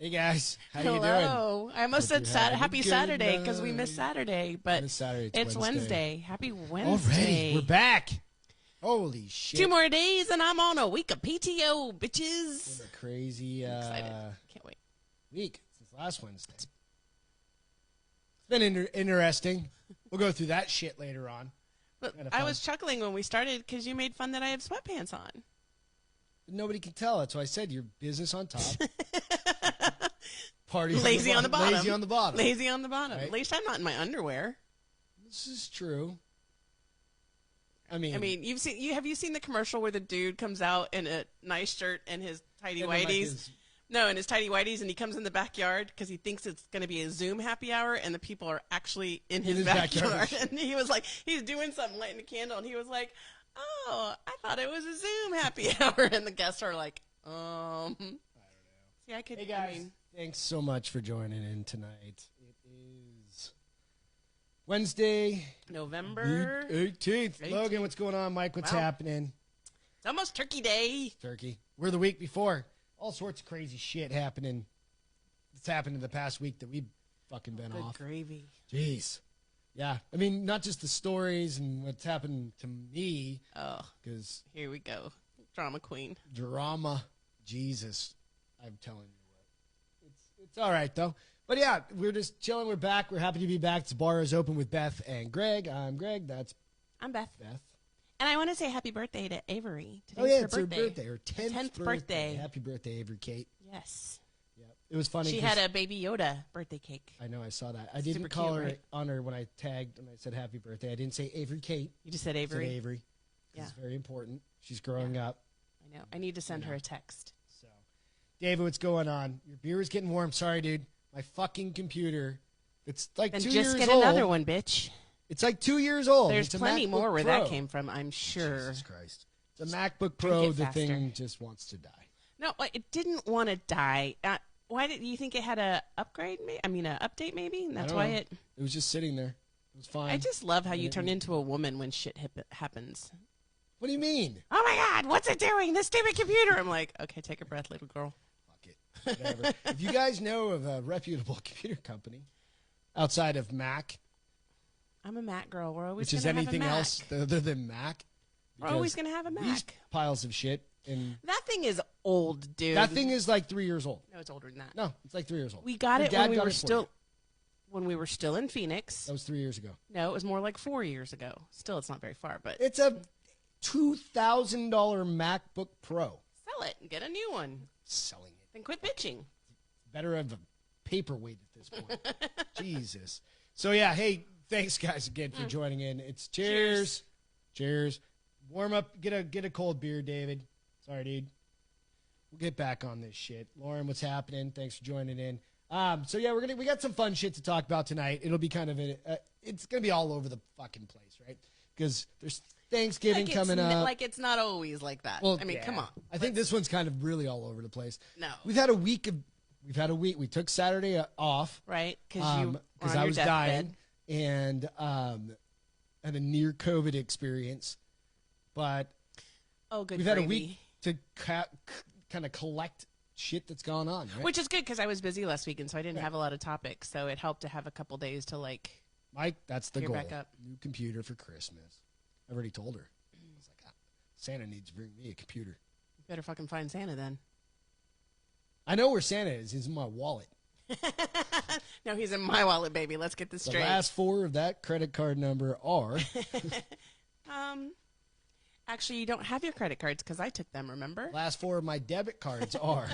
Hey guys, how you doing? Hello. I almost said happy Saturday because we missed night. Saturday, but It's Saturday. it's Wednesday. Happy Wednesday. Already, we're back. Holy shit! 2 more days and I'm on a week of PTO, bitches. It's been a crazy Excited. Can't wait. week since last Wednesday. It's been interesting. We'll go through that shit later on. But I was chuckling when we started because you made fun that I have sweatpants on. Nobody can tell. That's why I said your business on top. Party Lazy on the bottom. Lazy on the bottom. Lazy on the bottom. Right? At least I'm not in my underwear. This is true. I mean, have you seen the commercial where the dude comes out in a nice shirt and his tidy and then, whities? No, in his tidy whities, and he comes in the backyard because he thinks it's going to be a Zoom happy hour, and the people are actually in his backyard. And he was like, he's doing something, lighting a candle, and he was like, "Oh, I thought it was a Zoom happy hour," and the guests are like, I don't know. See, I could. Hey guys, thanks so much for joining in tonight. It is Wednesday, November 18th. Logan, what's going on? Mike, what's happening? It's almost Turkey Day. Turkey. We're the week before. All sorts of crazy shit happening. It's happened in the past week that we've fucking been off. Good gravy. Jeez. Yeah. I mean, not just the stories and what's happened to me. Oh. Because here we go. Drama queen. Drama. Jesus. I'm telling you what. It's all right, though. But yeah, we're just chilling. We're back. We're happy to be back. This bar is open with Beth and Greg. I'm Greg. I'm Beth. Beth. And I want to say happy birthday to Avery. Today's her birthday. Her 10th birthday. Happy birthday, Avery Kate. Yes. Yep. It was funny. She had a Baby Yoda birthday cake. I know. I saw that. I didn't call her on her when I tagged and I said happy birthday. I didn't say Avery Kate. You just said Avery. I said Avery. Yeah. It's very important. She's growing up. I know. I need to send her a text. So, David, what's going on? Your beer is getting warm. Sorry, dude. My fucking computer. It's like 2 years old. And just get another one, bitch. It's like 2 years old. There's plenty more where that came from, I'm sure. Jesus Christ. It's a MacBook Pro. The thing just wants to die. No, it didn't want to die. Why did you think it had a upgrade? Update maybe? And that's why it was just sitting there. It was fine. I just love how you turn into a woman when shit happens. What do you mean? Oh my God, what's it doing? This stupid computer. I'm like, okay, take a breath, little girl. Fuck it. Whatever. If you guys know of a reputable computer company outside of Mac, I'm a Mac girl. We're always going to have a Mac. Which is anything else other than Mac. We're always going to have a Mac. These piles of shit. And that thing is old, dude. That thing is like 3 years old. No, it's older than that. No, it's like 3 years old. We got it when we were still in Phoenix. That was 3 years ago. No, it was more like 4 years ago. Still, it's not very far, but it's a $2,000 MacBook Pro. Sell it and get a new one. Selling it. Then quit bitching. Better have a paperweight at this point. Jesus. So yeah, hey. Thanks, guys, again for joining in. It's cheers. Warm up. Get a cold beer, David. Sorry, dude. We'll get back on this shit. Lauren, what's happening? Thanks for joining in. So yeah, we got some fun shit to talk about tonight. It'll be kind of it's gonna be all over the fucking place, right? Because there's Thanksgiving coming up. Like it's not always like that. Well, I mean, come on. I think this one's kind of really all over the place. No, we've had a week. We took Saturday off, right? Because I was dying. And had a near COVID experience, but we've had a week to kind of collect shit that's gone on, right? Which is good because I was busy last week, and so I didn't have a lot of topics, so it helped to have a couple days to Mike, that's the goal. Back up. New computer for Christmas. I've already told her. I was like, Santa needs to bring me a computer. You better fucking find Santa then. I know where Santa is. He's in my wallet. No, he's in my wallet, baby. Let's get this straight. The last four of that credit card number are... Actually, you don't have your credit cards because I took them, remember? Last four of my debit cards are...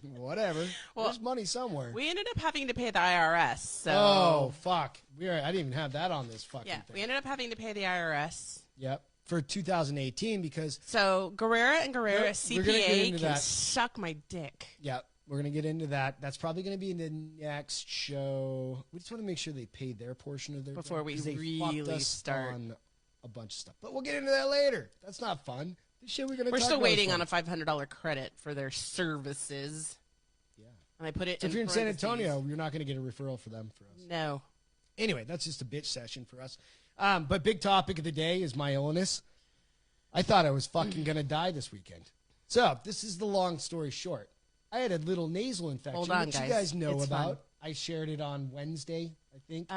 Whatever. Well, there's money somewhere. We ended up having to pay the IRS, so... Oh, fuck. I didn't even have that on this fucking thing. We ended up having to pay the IRS. Yep. For 2018 because... So, Guerrera and Guerrera CPA can suck my dick. Yep. We're going to get into that. That's probably going to be in the next show. We just want to make sure they paid their portion of their before we really start on a bunch of stuff. But we'll get into that later. That's not fun. The shit we're still waiting on a $500 credit for their services. Yeah. And I put it if you're in San Antonio, you're not going to get a referral for them for us. No. Anyway, that's just a bitch session for us. But big topic of the day is my illness. I thought I was fucking going to die this weekend. So, this is the long story short. I had a little nasal infection, Hold on, which guys. you guys know It's about. fun. I shared it on Wednesday, I think.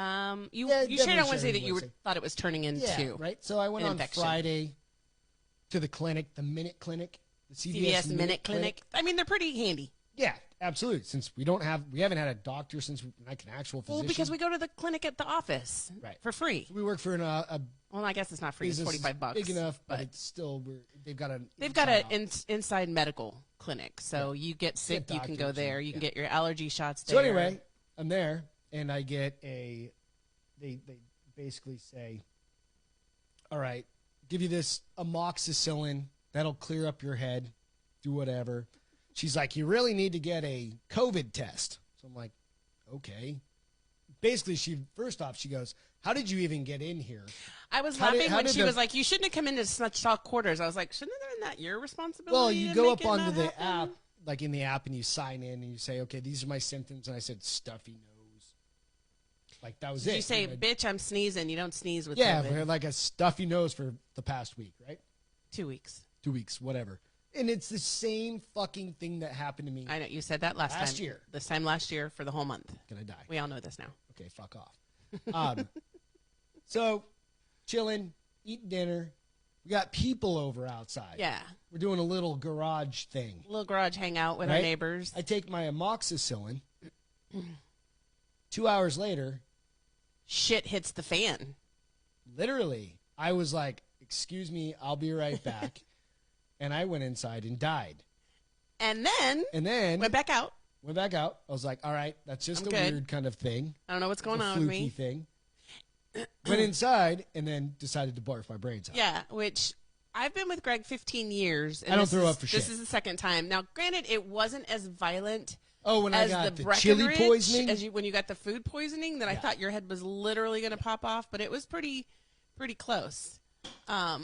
You definitely shared on Wednesday that you Wednesday. thought it was turning into Yeah, right. So I went an on infection. Friday to the clinic, the Minute Clinic, the CVS Minute Clinic. I mean, they're pretty handy. Yeah, absolutely. Since we haven't had a doctor since like an actual physician. Well, because we go to the clinic at the office for free. So we work for Well, I guess it's not free. It's $45. Big enough, but it's still they've got an inside medical clinic. So you get sick, you can go there. You can get your allergy shots there. So anyway, I'm there, and I get they basically say, all right, give you this amoxicillin. That'll clear up your head. Do whatever. She's like, you really need to get a COVID test. So I'm like, okay. Basically, first off, she goes, how did you even get in here? I was laughing when she was like, you shouldn't have come into such talk quarters. I was like, shouldn't have been that your responsibility? Well, you go up onto the app, like in the app, and you sign in, and you say, okay, these are my symptoms. And I said, stuffy nose. Like, that was it. You say, bitch, I'm sneezing. You don't sneeze with COVID. Yeah, like a stuffy nose for the past week, right? 2 weeks. 2 weeks, whatever. And it's the same fucking thing that happened to me. I know. You said that last year. This time last year for the whole month. Gonna die. We all know this now. Okay, fuck off. So, chilling, eating dinner. We got people over outside. Yeah. We're doing a little garage thing. A little garage hangout with our neighbors. I take my amoxicillin. 2 hours later. Shit hits the fan. Literally. I was like, excuse me, I'll be right back. And I went inside and died. And then went back out. I was like, all right, that's just weird kind of thing. I don't know what's going on with me. Thing. Went inside and then decided to barf my brains out. Yeah, which I've been with Greg 15 years. And I don't throw up for shit. This is the second time. Now, granted, it wasn't as violent when as I got the chili poisoning. when you got the food poisoning, that I thought your head was literally going to pop off, but it was pretty close.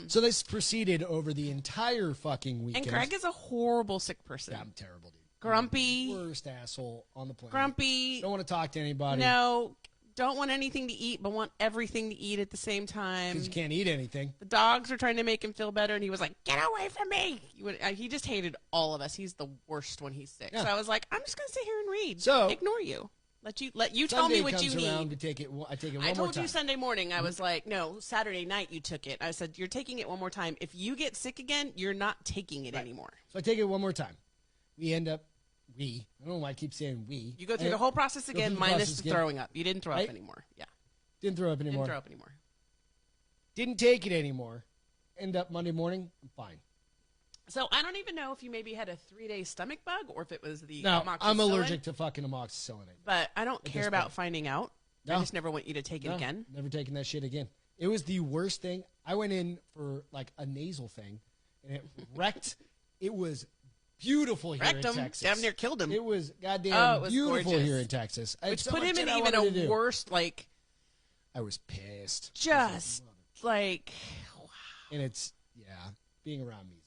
So this proceeded over the entire fucking weekend. And Greg is a horrible sick person. Yeah, I'm terrible, dude. Grumpy. Worst asshole on the planet. Grumpy. Don't want to talk to anybody. No. Don't want anything to eat, but want everything to eat at the same time. Because you can't eat anything. The dogs were trying to make him feel better, and he was like, get away from me. He just hated all of us. He's the worst when he's sick. Yeah. So I was like, I'm just going to sit here and read. So ignore you. Let you tell me what you need. Around to take it, I take it one more time. I told you Sunday morning. I was like, no, Saturday night you took it. I said, you're taking it one more time. If you get sick again, you're not taking it anymore. So I take it one more time. I don't know why I keep saying we. You go through the whole process again, minus the throwing up. You didn't throw up anymore. Yeah. Didn't throw up anymore. Didn't take it anymore. End up Monday morning, I'm fine. So I don't even know if you maybe had a 3-day stomach bug or if it was the amoxicillin. I'm allergic to fucking amoxicillin. But I don't care about finding out. No. I just never want you to take it again. Never taking that shit again. It was the worst thing. I went in for like a nasal thing, and it wrecked. It was beautiful here in Texas. Damn near killed him. It was goddamn beautiful gorgeous. Here in Texas. Which put him in even a worse, like... I was pissed. Just, like... Wow. And being around me.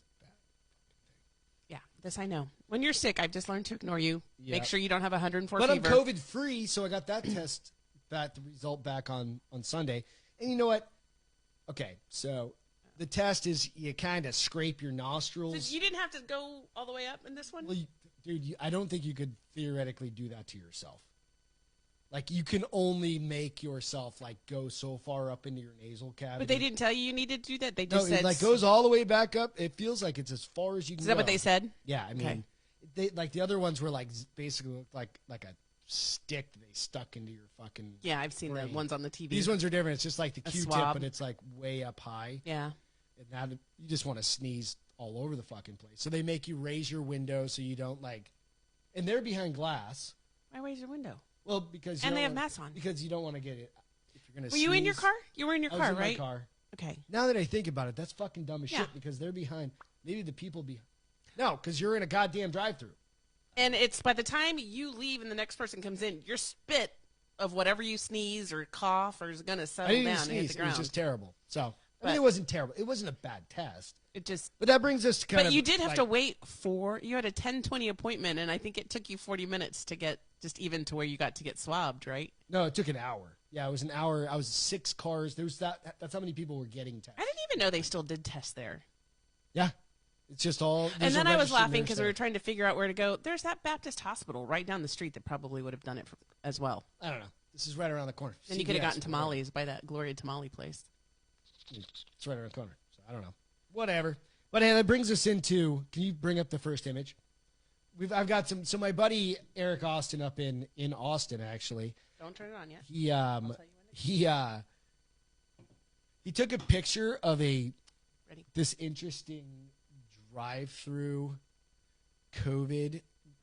Yeah, this I know. When you're sick, I've just learned to ignore you. Yep. Make sure you don't have 104 fever. But I'm COVID-free, so I got that the result back on Sunday. And you know what? Okay, so the test is you kind of scrape your nostrils. So you didn't have to go all the way up in this one? Well, dude, I don't think you could theoretically do that to yourself. Like, you can only make yourself, like, go so far up into your nasal cavity. But they didn't tell you needed to do that? They just said... it, like, goes all the way back up. It feels like it's as far as you can go. Is that what they said? Yeah, I mean, the other ones were, like, basically looked like a stick that they stuck into your fucking Yeah, I've seen brain. the ones on the TV. These ones are different. It's just like the Q-tip, but it's, like, way up high. Yeah. And now you just want to sneeze all over the fucking place. So they make you raise your window so you don't, like... And they're behind glass. Why raise your window? Well, because they have masks on. Because you don't want to get it. If you're gonna. Were you in your car? You were in your car, I was in right? my car. Okay. Now that I think about it, that's fucking dumb as shit because they're behind. Maybe the people behind. No, because you're in a goddamn drive-through. And it's by the time you leave and the next person comes in, your spit of whatever you sneeze or cough or is gonna settle down and hit the ground. It was just terrible. So I mean, it wasn't terrible. It wasn't a bad test. But that brings us to kind of. But you did have to wait you had a 10:20 appointment, and I think it took you 40 minutes to get just even to where you got to get swabbed, right? No, it took an hour. Yeah, it was an hour. I was 6 cars. There was that's how many people were getting tested. I didn't even know they still did tests there. Yeah. It's just all. And then I was laughing because we were trying to figure out where to go. There's that Baptist hospital right down the street that probably would have done it as well. I don't know. This is right around the corner. And you could have gotten tamales by that Gloria tamale place. It's right around the corner. So I don't know. Whatever. But hey, that brings us into. Can you bring up the first image? I've got some. So my buddy Eric Austin up in Austin actually. Don't turn it on yet. He took a picture of this interesting drive-through COVID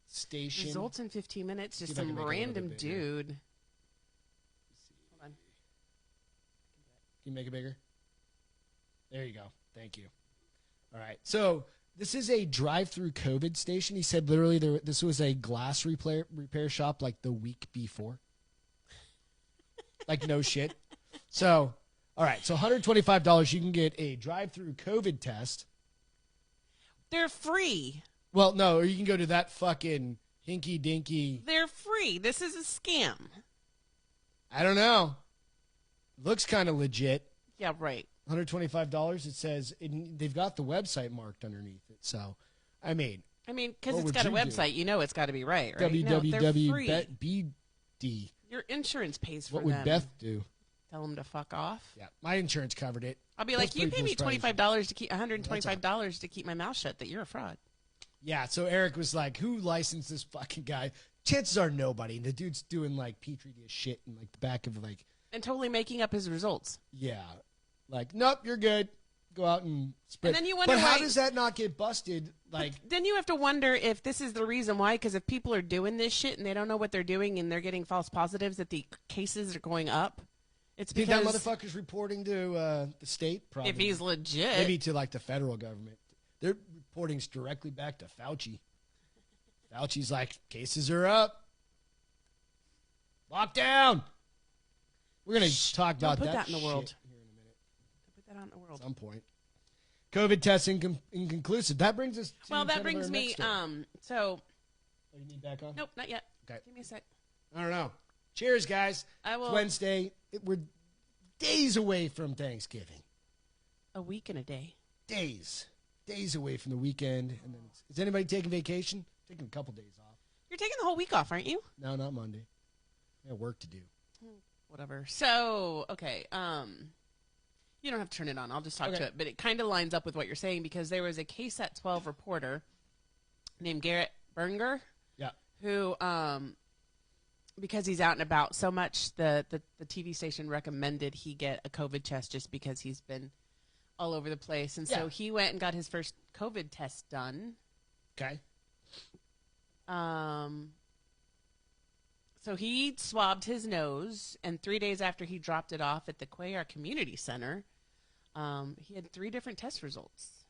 station. Results in 15 minutes. Just some random dude. Hold on. Can you make it bigger? There you go. Thank you. All right. So this is a drive-through COVID station. He said literally this was a glass repair shop like the week before. Like no shit. So, all right. So $125 you can get a drive-through COVID test. They're free. Well, no, or you can go to that fucking hinky-dinky. They're free. This is a scam. I don't know. Looks kind of legit. Yeah, right. $125. It says they've got the website marked underneath it. So, I mean, because it's got a website, you know it's got to be right? www.bd. Your insurance pays for them. What would Beth do? Tell them to fuck off. Yeah, my insurance covered it. I'll be like, you pay me $25 to keep $125 to keep my mouth shut. That you're a fraud. Yeah. So Eric was like, "Who licensed this fucking guy?" Chances are nobody. The dude's doing like Petri dish shit in like the back of like. And totally making up his results. Yeah. Like, nope, you're good. Go out and spread. And then you wonder how does that not get busted? Like, then you have to wonder if this is the reason why. Because if people are doing this shit and they don't know what they're doing and they're getting false positives, that the cases are going up. It's because that motherfucker's reporting to the state. Probably, if he's legit, maybe to like the federal government. They're reporting directly back to Fauci. Fauci's like, cases are up. Lockdown. We're gonna talk about put that in the world. Here in a minute. Put that out in the world. At some point. COVID testing inconclusive. That brings us. That brings me. So. Oh, you need back on? Nope, not yet. Okay. Give me a sec. I don't know. Cheers, guys. I will. It's Wednesday. We're days away from Thanksgiving. A week and a day. Days away from the weekend. And then is anybody taking vacation? Taking a couple days off. You're taking the whole week off, aren't you? No, not Monday. I have work to do. Whatever. So, okay. You don't have to turn it on. I'll just talk to it. But it kind of lines up with what you're saying because there was a KSAT 12 reporter named Garrett Berger. Yeah. Who, because he's out and about so much, the TV station recommended he get a COVID test just because he's been all over the place. And so he went and got his first COVID test done. Okay. So he swabbed his nose, and 3 days after he dropped it off at the Cuellar Community Center, he had 3 different test results.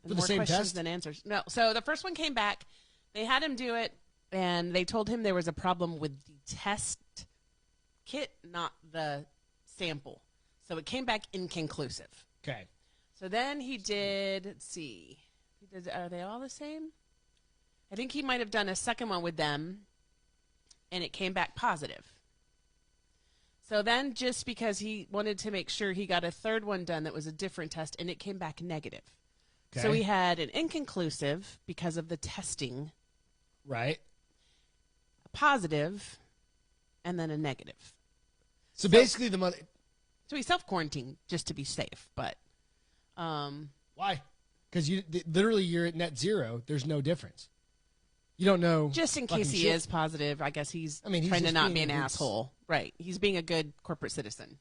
For the same test? Than answers. No. So the first one came back. They had him do it, and they told him there was a problem with the test kit, not the sample. So it came back inconclusive. Okay. So then he did, let's see. Are they all the same? I think he might have done a second one with them, and it came back positive. So then just because he wanted to make sure, he got a third one done that was a different test, and it came back negative. Okay. So he had an inconclusive because of the testing. Right. A positive, and then a negative. So basically the mother... So he self-quarantined just to be safe, but... Why? Because literally you're at net zero. There's no difference. You don't know. Just in case he is positive, I guess he's trying to not be an asshole. Right. He's being a good corporate citizen.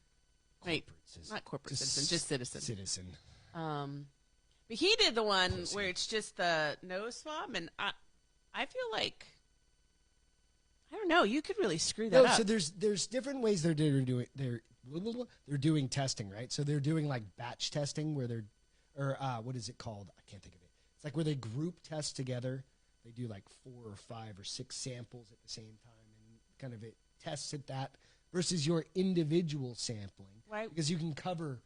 Right. Not corporate citizen, just citizen. Citizen. But he did the one where it's just the nose swab, and I feel like, I don't know, you could really screw that up. So there's different ways they're doing testing, right? So they're doing like batch testing where what is it called? I can't think of it. It's like where they group test together. They do like 4 or 5 or 6 samples at the same time, and kind of it tests at that versus your individual sampling. Right. Because you can cover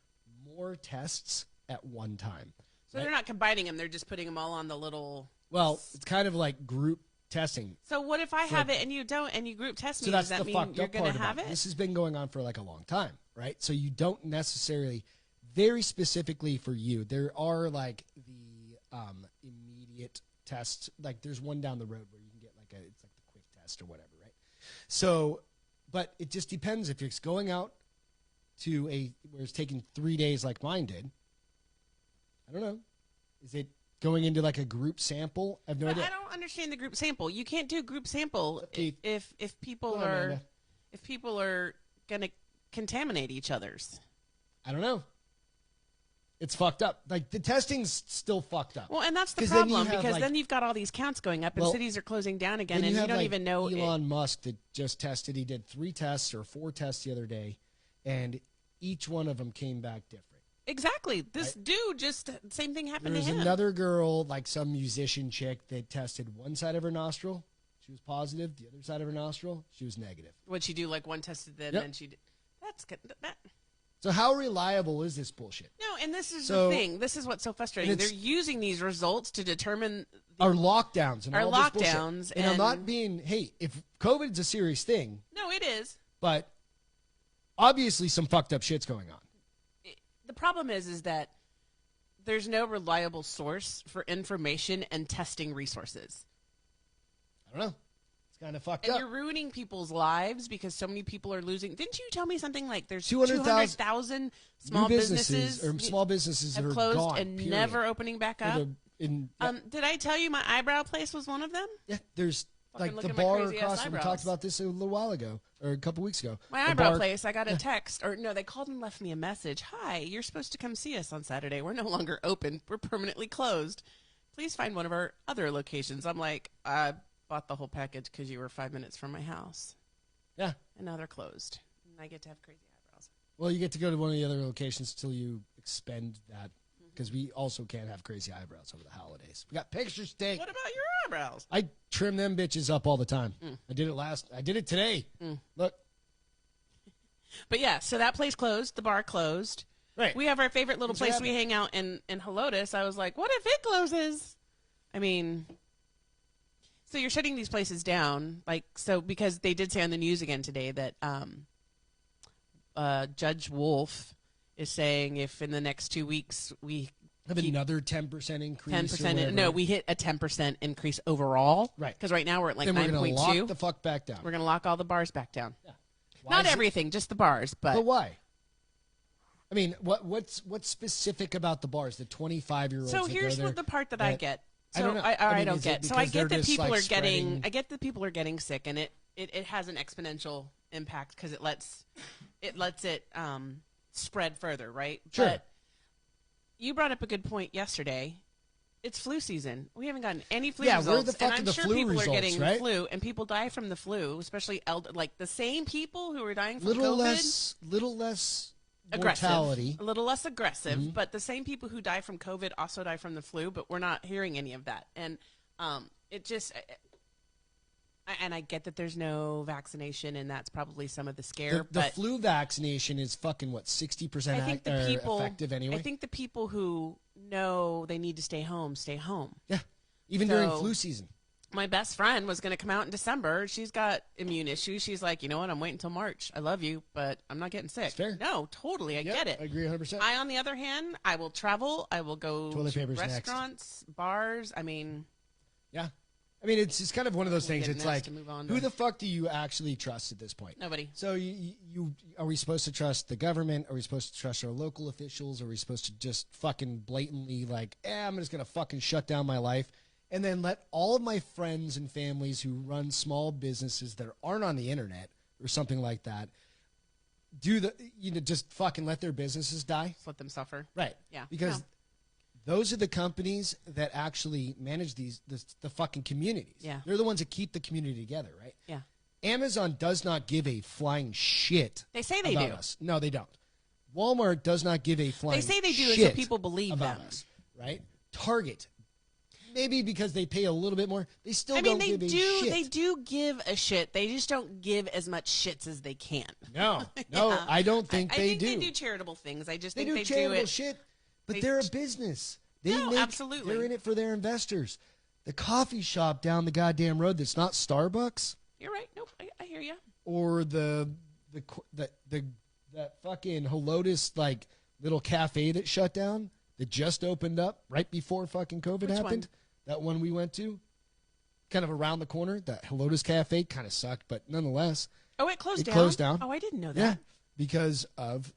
more tests at one time. So they're not combining them; they're just putting them all on the little. Well, it's kind of like group testing. So what if I have it and you don't, and you group test me? So that's does that the mean fucked you're up going part to have about it? This has been going on for like a long time, right? So you don't necessarily, very specifically for you, there are like the immediate tests. Like there's one down the road where you can get it's like the quick test or whatever, right? So, but it just depends if it's going out to where it's taking 3 days like mine did. I don't know. Is it going into like a group sample? I have no idea. I don't understand the group sample. You can't do group sample if people are going to contaminate each other's. I don't know. It's fucked up. Like the testing's still fucked up. Well, and that's the problem because then you've got all these counts going up and cities are closing down again, and you don't even know. Elon Musk that just tested. He did 3 tests or 4 tests the other day, and each one of them came back different. Exactly. This dude just same thing happened to him. There's another girl, like some musician chick, that tested one side of her nostril. She was positive. The other side of her nostril, she was negative. Would she do like one tested then, and she did? That's good. So how reliable is this bullshit? No, and this is the thing. This is what's so frustrating. They're using these results to determine our lockdowns and our all lockdowns. This bullshit. And I'm not being, hey, if COVID's a serious thing. No, it is. But obviously some fucked up shit's going on. The problem is that there's no reliable source for information and testing resources. I don't know. It's kind of fucked up. And up. you're ruining people's lives because so many people are losing. Didn't you tell me something like there's 200,000 small businesses or small businesses have closed gone, and period. Never opening back up? Did I tell you my eyebrow place was one of them? Yeah, there's like the bar across from. We talked about this a little while ago, or a couple weeks ago. My eyebrow place, I got a text, or no, they called and left me a message. Hi, you're supposed to come see us on Saturday. We're no longer open. We're permanently closed. Please find one of our other locations. I'm like, I bought the whole package because you were 5 minutes from my house. Yeah. And now they're closed. And I get to have crazy eyebrows. Well, you get to go to one of the other locations until you expend that. Because we also can't have crazy eyebrows over the holidays. We got pictures to take. What about your eyebrows? I trim them bitches up all the time. I did it today. Look. But yeah, so that place closed. The bar closed. Right. We have our favorite little place we hang out in Helotes. I was like, what if it closes? I mean, so you're shutting these places down. Because they did say on the news again today that Judge Wolf is saying if in the next 2 weeks we have another 10% increase. 10%. No, we hit a 10% increase overall. Right. Because right now we're at like 9.2. We're going to lock the fuck back down. We're going to lock all the bars back down. Yeah. Not everything, just the bars. But why? I mean, what's specific about the bars? The 25-year-olds. So here's the part that I get. So I don't know. I don't get. So I get that people are spreading... getting. I get that people are getting sick, and it has an exponential impact because it lets it spread further, right? Sure. But you brought up a good point yesterday. It's flu season. We haven't gotten any flu results. Where the fuck and I'm the sure flu people results, are getting right? flu, and people die from the flu, especially like the same people who are dying from little COVID. Little less aggressive, mortality. a little less aggressive, but the same people who die from COVID also die from the flu, but we're not hearing any of that. And it just... And I get that there's no vaccination, and that's probably some of the scare. The flu vaccination is fucking, 60% effective anyway? I think the people who know they need to stay home, stay home. Yeah, even during flu season. My best friend was going to come out in December. She's got immune issues. She's like, you know what, I'm waiting until March. I love you, but I'm not getting sick. It's fair. No, totally, I get it. I agree 100%. I, on the other hand, I will travel. I will go to restaurants, bars. I mean... Yeah. I mean, it's kind of one of those things. It's like, who the fuck do you actually trust at this point? Nobody. So you are we supposed to trust the government? Are we supposed to trust our local officials? Are we supposed to just fucking blatantly I'm just going to fucking shut down my life and then let all of my friends and families who run small businesses that aren't on the internet or something like that just fucking let their businesses die? Just let them suffer. Right. Yeah. Because those are the companies that actually manage the fucking communities. Yeah. They're the ones that keep the community together, right? Yeah. Amazon does not give a flying shit. They say they do. Us. No, they don't. Walmart does not give a flying shit. They say they do, so people believe them. Us, right? Target, maybe because they pay a little bit more, they still don't give a shit. They do give a shit. They just don't give as much shits as they can. No, I don't think they do. I think they do charitable things. I just think they do charitable shit. But they're a business. Absolutely. They're in it for their investors. The coffee shop down the goddamn road that's not Starbucks. You're right. Nope, I hear you. Or that fucking Helotes little cafe that shut down. that just opened up right before fucking COVID happened. That one we went to, kind of around the corner, that Lotus Cafe kind of sucked, but nonetheless. Oh, it closed down? Closed down. Oh, I didn't know that. Yeah, because of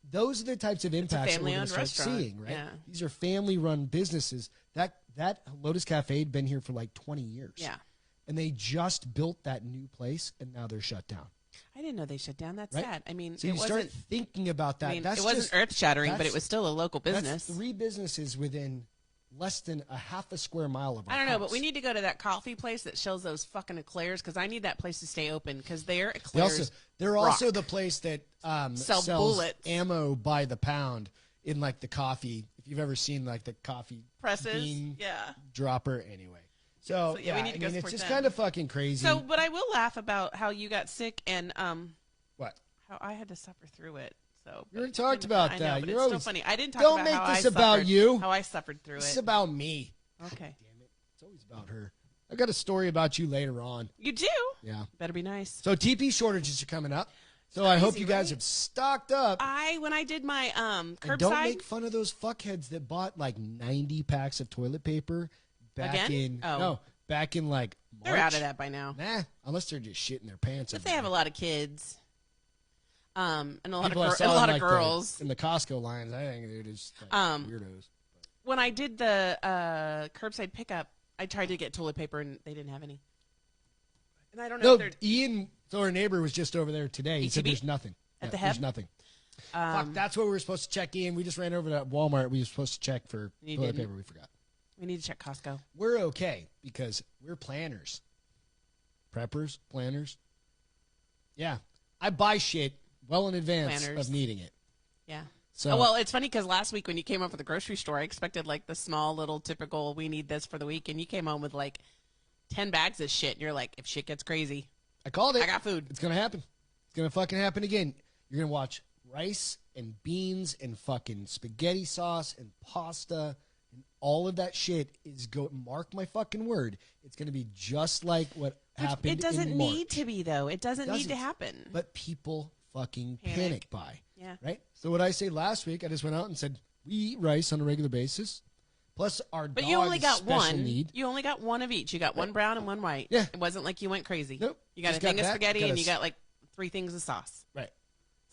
those are the types of impacts that we're going to start seeing, right? Yeah. These are family-run businesses. That Lotus Cafe had been here for like 20 years. Yeah. And they just built that new place, and now they're shut down. I didn't know they shut down. That's right? sad. I mean, so you start thinking about that. I mean, it wasn't earth-shattering, but it was still a local business. That's 3 businesses within less than a half a square mile of our I don't know, house. but we need to go to that coffee place that sells those fucking eclairs because I need that place to stay open because their eclairs They're also the place that sells bullets. ammo by the pound in like the coffee. If you've ever seen like the coffee presses, bean yeah, dropper. Anyway, so yeah, we need to go it's just them. kind of fucking crazy. So, but I will laugh about how you got sick and what? How I had to suffer through it. So we already talked about that. I know, You're it's always so funny. I didn't talk don't about make how this I about suffered, you. How I suffered through This is it. about me. Okay. God damn it! It's always about her. I got a story about you later on. You do? Yeah. Better be nice. So TP shortages are coming up. So I hope you guys right? have stocked up. When I did my curbside. And don't make fun of those fuckheads that bought like 90 packs of toilet paper back in back in like March. They're out of that by now. Nah, unless they're just shitting their pants. If they have a lot of kids. And a lot of girls in the Costco lines. I think they're just like weirdos. When I did the curbside pickup, I tried to get toilet paper and they didn't have any. And I don't know. No, Ian, so our neighbor was just over there today. He said there's nothing at the Heb. There's nothing. Fuck, that's what we were supposed to check in. We just ran over to Walmart. We were supposed to check for toilet paper. We forgot. We need to check Costco. We're okay because we're planners, preppers, planners. Yeah, I buy shit well in advance of needing it. Yeah. So, well, it's funny because last week when you came up from the grocery store, I expected like the small little typical we need this for the week, and you came home with like 10 bags of shit, and you're like, if shit gets crazy, I called it. I got food. It's gonna happen. It's gonna fucking happen again. You're gonna watch rice and beans and fucking spaghetti sauce and pasta and all of that shit is mark my fucking word. It's gonna be just like what happened. It doesn't in March. need to be though. It doesn't need to happen. But people fucking panic buy. Yeah. Right? So what I say last week, I just went out and said, we eat rice on a regular basis. Plus our But dog you only got special one. Need. You only got one of each. You got one brown and one white. Yeah. It wasn't like you went crazy. Nope. You got Just a thing of that, spaghetti and you got like 3 things of sauce. Right.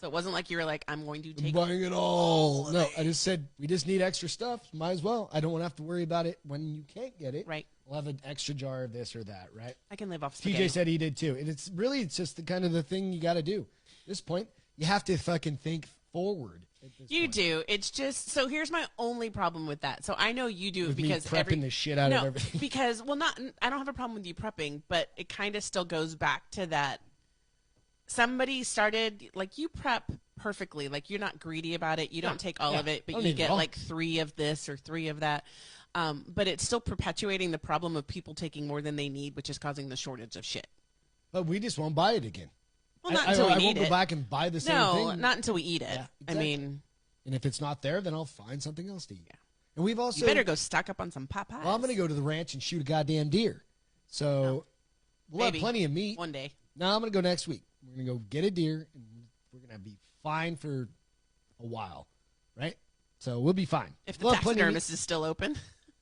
So it wasn't like you were like, I'm going to take buying it all. No, I just said we just need extra stuff. Might as well. I don't want to have to worry about it when you can't get it. Right. We'll have an extra jar of this or that, right? I can live off spaghetti. TJ said he did too. And it's just the kind of the thing you got to do. At this point, you have to fucking think forward. You do. It's just so. Here's my only problem with that. So I know you do with because me prepping the shit out of everything. Because I don't have a problem with you prepping, but it kind of still goes back to that. Somebody started like you prep perfectly. Like you're not greedy about it. You don't take all of it, but you get like 3 of this or 3 of that. But it's still perpetuating the problem of people taking more than they need, which is causing the shortage of shit. But we just won't buy it again. Well, not until we need it. I won't go back and buy the same thing. No, not until we eat it. Yeah, exactly. I mean, and if it's not there, then I'll find something else to eat. Yeah. And we've also you better go stock up on some Popeyes. Well, I'm going to go to the ranch and shoot a goddamn deer. So we'll have plenty of meat. One day. No, I'm going to go next week. We're going to go get a deer, and we're going to be fine for a while, right? So we'll be fine. If the taxidermist is still open.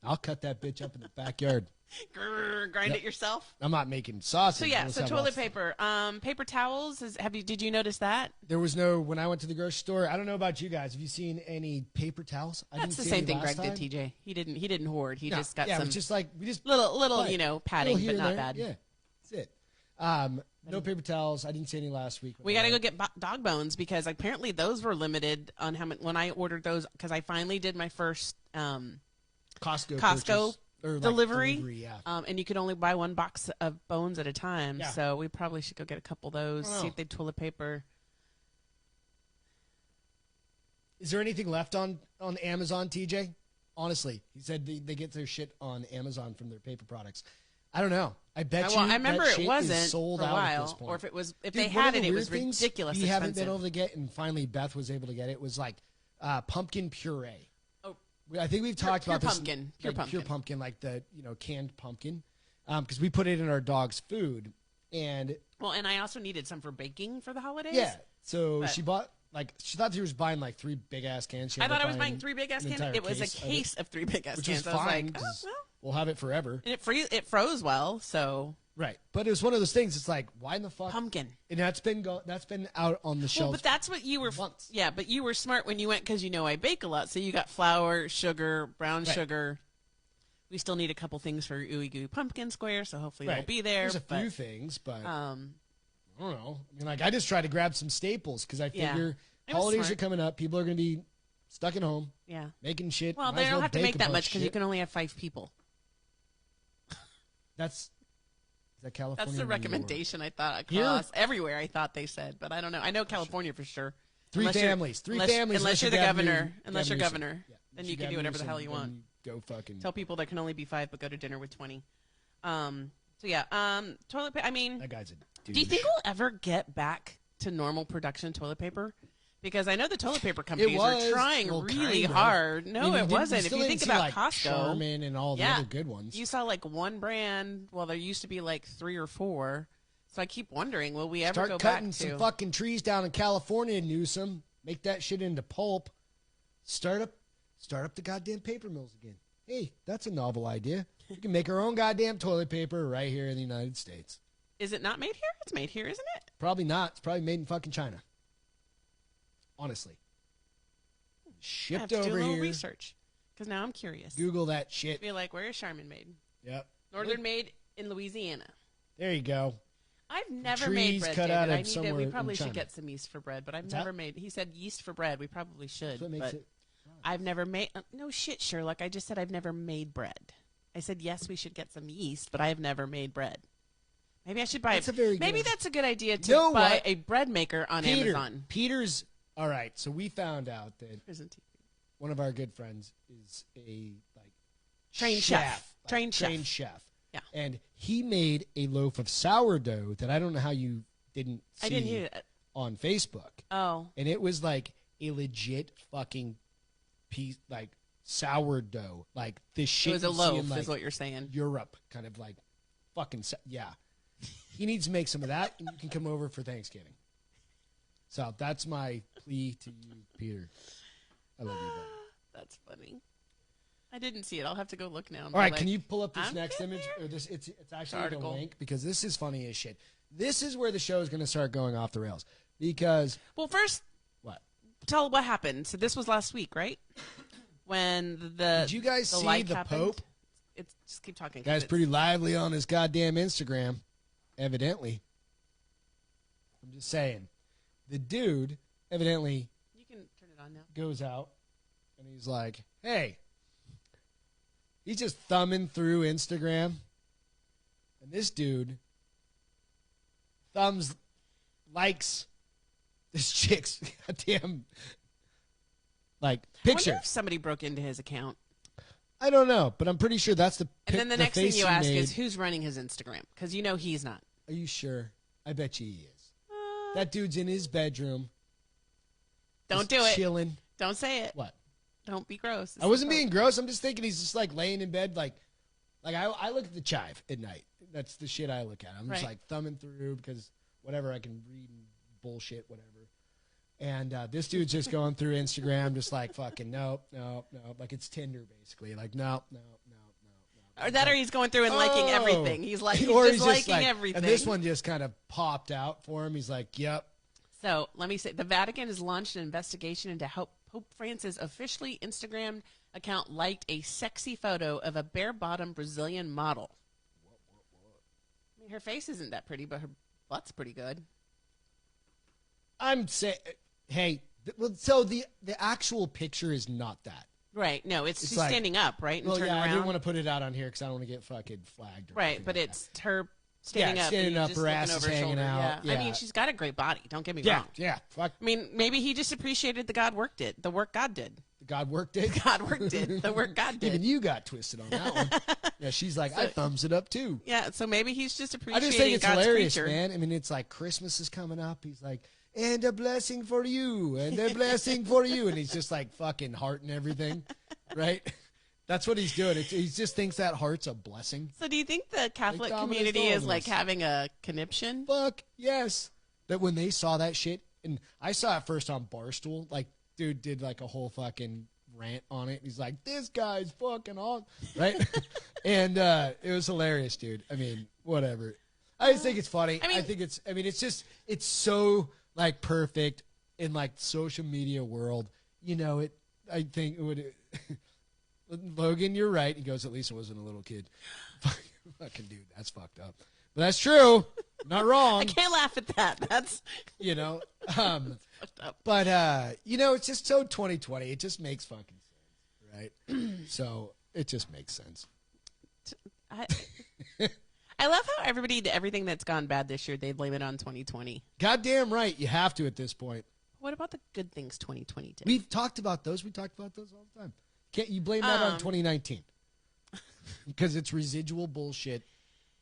I'll cut that bitch up in the backyard. Grind it yourself. I'm not making sausage. So yeah, so toilet paper, paper towels. Did you notice that? There was no when I went to the grocery store. I don't know about you guys. Have you seen any paper towels? That's the same thing Greg did. TJ. He didn't hoard. He just got some. Yeah, it was just like we just little padding, but not bad. Yeah, that's it. No paper towels. I didn't see any last week. We got to go get dog bones because apparently those were limited on how many. When I ordered those, because I finally did my first Costco delivery, yeah. And you could only buy 1 box of bones at a time. Yeah. So we probably should go get a couple of those. See if they toilet paper. Is there anything left on Amazon, TJ? Honestly, he said they get their shit on Amazon from their paper products. I don't know. I bet you. I remember that it wasn't sold for a out while, at this point. or if it was, if Dude, they had it, it was ridiculous. We haven't been able to get, and finally Beth was able to get it. Was like pumpkin puree. I think we've talked about this. Pure pumpkin, like the canned pumpkin, because we put it in our dog's food, and I also needed some for baking for the holidays. Yeah, so she bought like she thought she was buying like 3 big ass cans. I thought I was buying 3 big ass cans. It was a case of 3 big ass which cans. Was I was fine, like, oh, well. We'll have it forever. And it froze well, so. Right, but it was one of those things. It's like, why in the fuck? Pumpkin. And that's been out on the shelf. Well, but that's what you were. Months. Yeah, but you were smart when you went because I bake a lot. So you got flour, sugar, brown sugar. We still need a couple things for Ooey Gooey Pumpkin Square, so hopefully they'll be there. There's a few things, but I don't know. I mean, like I just try to grab some staples because I figure holidays are coming up. People are going to be stuck at home. Yeah, making shit. Well, they don't have to make that much because you can only have 5 people. Is that California? That's the recommendation I thought across everywhere. I thought they said, but I don't know. I know California for sure. 3 families. Unless you're the governor. Unless you're governor, then you can do whatever the hell you want. Go fucking tell people there can only be 5, but go to dinner with 20. So yeah, toilet paper. I mean, that guy's a dude. Do you think we'll ever get back to normal production toilet paper? Because I know the toilet paper companies are trying really hard. No, it wasn't. If you think about like Costco, Charmin and all the other good ones, you saw like one brand. Well, there used to be like 3 or 4. So I keep wondering, will we ever go back to cutting some fucking trees down in California, Newsom? Make that shit into pulp. Start up the goddamn paper mills again. Hey, that's a novel idea. We can make our own goddamn toilet paper right here in the United States. Is it not made here? It's made here, isn't it? Probably not. It's probably made in fucking China. Honestly. Shipped over here. I have to do a little research because now I'm curious. Google that shit. Be like, where is Charmin made? Yep. Northern made in Louisiana. There you go. I've never made bread, cut David. out We probably should get some yeast for bread, but I've never made. He said yeast for bread. We probably should. That's what makes it. I've never made. No shit, Sherlock. I just said I've never made bread. I said yes, we should get some yeast, but I have never made bread. Maybe I should buy. Maybe that's a good idea to buy a bread maker on Amazon. Peter's. All right, so we found out that one of our good friends is a trained chef. Trained chef. Yeah. And he made a loaf of sourdough that I don't know how you didn't see. I didn't hear it on Facebook. Oh. And it was like a legit fucking piece, like sourdough, like this shit. It was a loaf, is what you're saying. Europe, kind of like fucking yeah. He needs to make some of that, and you can come over for Thanksgiving. So that's my plea to you, Peter. I love you, buddy. That's funny. I didn't see it. I'll have to go look now. All right, can you pull up this next image? Or this? It's actually the link because this is funny as shit. This is where the show is going to start going off the rails because. Well, first, tell what happened. So this was last week, right? When the did you guys see the Pope? Just keep talking. Guy's pretty lively on his goddamn Instagram, evidently. I'm just saying. The dude, evidently, you can turn it on now. Goes out, and he's like, hey. He's just thumbing through Instagram, and this dude likes this chick's goddamn, picture. I wonder if somebody broke into his account. I don't know, but I'm pretty sure that's the And then the next thing you ask is, who's running his Instagram? Because you know he's not. Are you sure? I bet you he is. That dude's in his bedroom. Don't do it. Chilling. Don't say it. What? Don't be gross. I wasn't being gross. I'm just thinking he's just laying in bed I look at the Chive at night. That's the shit I look at. I'm just thumbing through because whatever I can read and bullshit, whatever. And this dude's just going through Instagram just fucking nope. Like it's Tinder basically. Nope. Or that or he's going through and liking everything. He's just liking everything. And this one just kind of popped out for him. He's like, yep. So let me say, the Vatican has launched an investigation into how Pope Francis' officially Instagram account liked a sexy photo of a bare-bottom Brazilian model. What? I mean, her face isn't that pretty, but her butt's pretty good. I'm saying, hey, so the actual picture is not that. Right. No, she's standing up, right? And turning around. I didn't want to put it out on here because I don't want to get fucking flagged. Right, but it's her standing up. Standing up, her ass is hanging out. Yeah. I mean, she's got a great body. Don't get me wrong. Yeah. Fuck. I mean, maybe he just appreciated the work God did. The God work did? God work did. The work God did. Even you got twisted on that one. Yeah, she's like, I thumbs it up too. Yeah, so maybe he's just appreciating I just think it's God's hilarious, creature. man. I mean, it's like Christmas is coming up. He's like, and a blessing for you, and a blessing for you. And he's just fucking heart and everything, right? That's what he's doing. He just thinks that heart's a blessing. So do you think the Catholic community is having a conniption? Fuck, yes. That when they saw that shit, and I saw it first on Barstool. Like, dude did like a whole fucking rant on it. He's like, this guy's fucking awesome, right? And it was hilarious, dude. I mean, whatever. I just think it's funny. I think it's so like perfect in like social media world. You know, I think it would. Logan, you're right. He goes, at least it wasn't a little kid. Fucking dude, that's fucked up. But that's true. Not wrong. I can't laugh at that. That's you know. that's fucked up. But you know, it's just so 2020. It just makes fucking sense, right? So it just makes sense. I love how everything that's gone bad this year, they blame it on 2020. Goddamn right, you have to at this point. What about the good things 2020 did? We've talked about those. We talked about those all the time. Can't you blame that on 2019? Because it's residual bullshit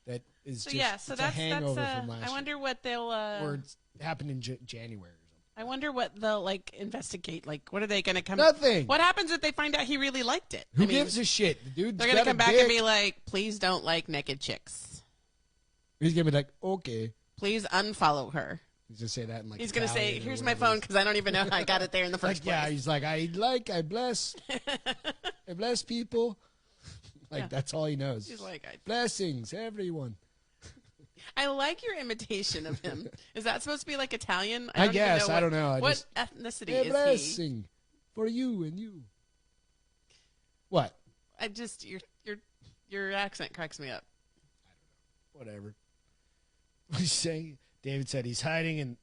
that is just a hangover from last year. I wonder what they'll... or it's happened in January or something. I wonder what they'll, like, investigate. Like, what are they going to come... Nothing. What happens if they find out he really liked it? Who gives a shit? The dude's they're going to come back and be like, please don't like naked chicks. He's going to be like, okay. Please unfollow her. He's going to say that in like he's going to say, here's my phone because I don't even know how I got it there in the first place. Yeah, he's like, I bless. I bless people. Like, that's all he knows. He's like, blessings, everyone. I like your imitation of him. Is that supposed to be like Italian? I guess. I don't know. What ethnicity is he? Blessing for you and you. What? I just, your accent cracks me up. I don't know. Whatever. What are you saying? David said he's hiding and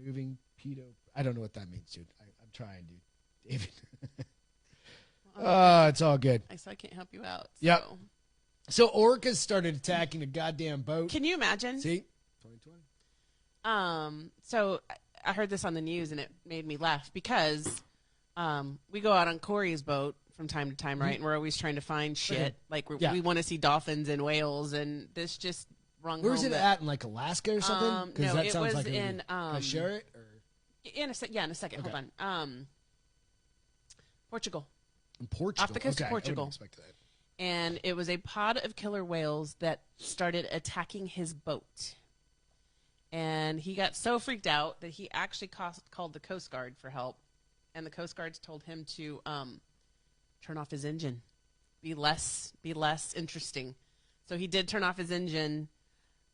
moving pedo. I don't know what that means, dude. I'm trying, dude. David. It's all good. I can't help you out. So. Yep. So orcas started attacking a goddamn boat. Can you imagine? See? 2020. So I heard this on the news and it made me laugh because we go out on Corey's boat from time to time, right? And we're always trying to find shit. Like we want to see dolphins and whales, and this just rung home. Where's it at? In like Alaska or something? No, that it sounds was like in. Can I share it? Or? In a second. Okay. Hold on. Portugal. In Portugal. Off the coast of Portugal. I wouldn't expect that. And it was a pod of killer whales that started attacking his boat. And he got so freaked out that he actually called the Coast Guard for help. And the Coast Guards told him to turn off his engine, be less interesting. So he did turn off his engine.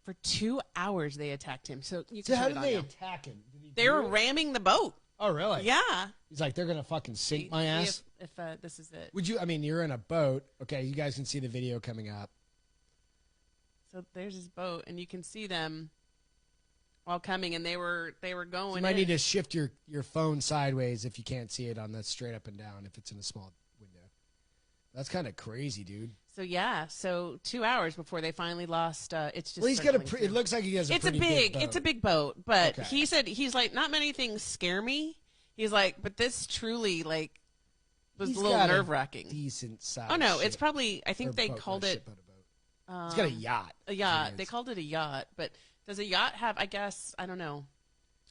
For 2 hours they attacked him. So you can how turn did it they on now. attack him? They were ramming the boat. Oh, really? Yeah. He's like, they're gonna fucking sink my ass. If this is it. Would you? I mean, you're in a boat. Okay, you guys can see the video coming up. So there's his boat, and you can see them all coming, and they were going. So you might need to shift your phone sideways if you can't see it on that straight up and down if it's in a small window. That's kind of crazy, dude. So yeah, 2 hours before they finally lost. It's just. Well, he's got it looks like he has a. It's a big boat, but he said he's like, not many things scare me. He's like, but this truly like was a little nerve wracking. Decent size. Oh no, it's probably. I think they called it. He's got a yacht. A yacht. They called it a yacht, but does a yacht have? I guess I don't know.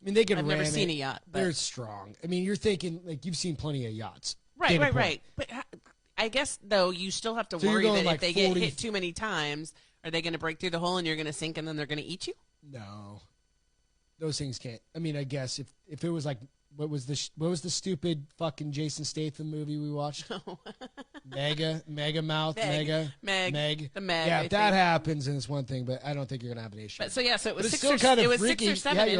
I mean, they could. I've never seen a yacht. But... They're strong. I mean, you're thinking like you've seen plenty of yachts. Right. But I guess though you still have to worry that if they get hit too many times, are they going to break through the hole and you're going to sink and then they're going to eat you? No, those things can't. I mean, I guess if it was like what was the stupid fucking Jason Statham movie we watched? Meg. The Meg. Yeah, if that happens, then it's one thing, but I don't think you're gonna have an issue. But so it was 6 or 7, and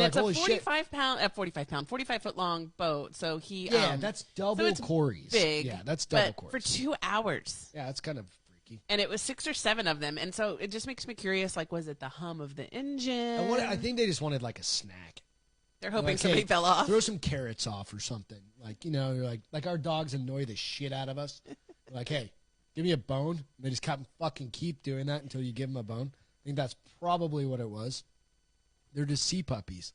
it's a 45 foot long boat. So he that's double Corey's. Big, yeah, that's double Corey's for 2 hours. Yeah, that's kind of freaky. And it was 6 or 7 of them, and so it just makes me curious. Like, was it the hum of the engine? I think they just wanted like a snack. They're hoping somebody fell off. Throw some carrots off or something. Like, you know, you're like our dogs annoy the shit out of us. Like, hey, give me a bone. And they just fucking keep doing that until you give them a bone. I think that's probably what it was. They're just sea puppies.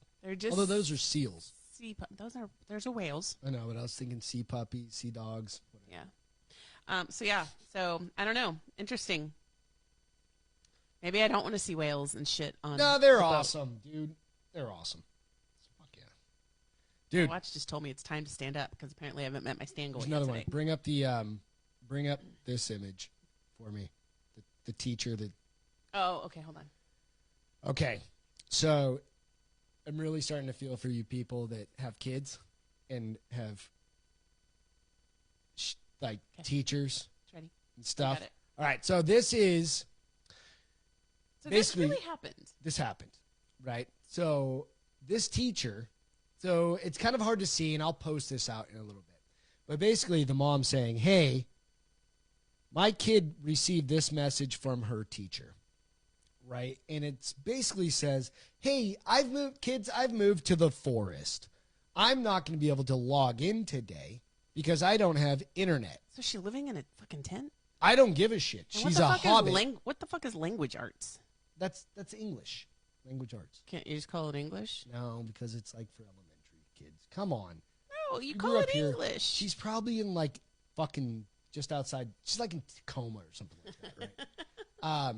Although those are seals. Those are whales. I know, but I was thinking sea puppies, sea dogs. Whatever. Yeah. So I don't know. Interesting. Maybe I don't want to see whales and shit on. No, they're awesome, dude. They're awesome. Dude, my watch just told me it's time to stand up because apparently I haven't met my stand goal yet another today. One. Bring up this image for me. The teacher that. Oh, okay. Hold on. Okay, So I'm really starting to feel for you people that have kids and have teachers Ready? and stuff. Got it. All right, so this is So basically this really happened. This happened, right? So this teacher, so it's kind of hard to see, and I'll post this out in a little bit. But basically, the mom saying, "Hey, my kid received this message from her teacher." Right? And it basically says, "Hey, I've moved to the forest. I'm not going to be able to log in today because I don't have internet." So she's living in a fucking tent? I don't give a shit. And She's a hobbit. What the fuck is language arts? That's English. Language arts. Can't you just call it English? No, because it's like for elementary kids. Come on. No, you grew call up it here. English. She's probably in like fucking just outside. She's like in Tacoma or something like that, right?